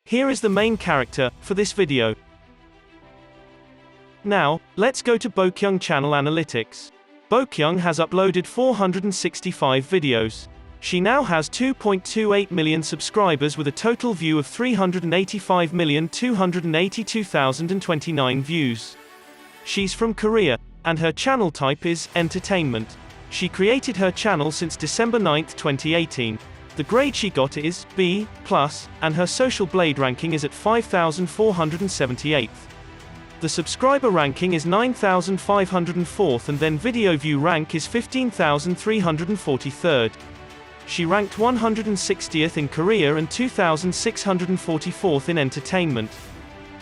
Here is the main character for this video. Now, let's go to Bokyung channel analytics. Bokyung has uploaded 465 videos. She now has 2.28 million subscribers with a total view of 385,282,029 views. She's from Korea, and her channel type is entertainment. She created her channel since December 9, 2018. The grade she got is B+, and her social blade ranking is at 5,478th. The subscriber ranking is 9,504th, and then video view rank is 15,343rd. She ranked 160th in Korea and 2,644th in entertainment.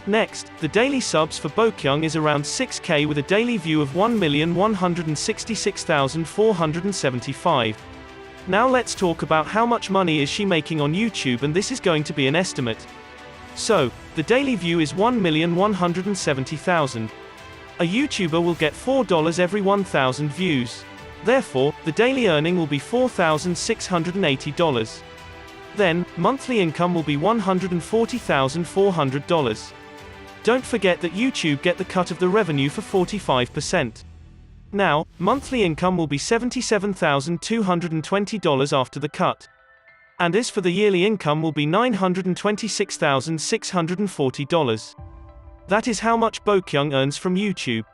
Next, the daily subs for Bokyung is around 6K with a daily view of 1,166,475. Now let's talk about how much money is she making on YouTube, and this is going to be an estimate. So, the daily view is 1,170,000. A YouTuber will get $4 every 1,000 views. Therefore, the daily earning will be $4,680. Then, monthly income will be $140,400. Don't forget that YouTube get the cut of the revenue for 45%. Now, monthly income will be $77,220 after the cut. And as for the yearly income will be $926,640. That is how much Bokyung earns from YouTube.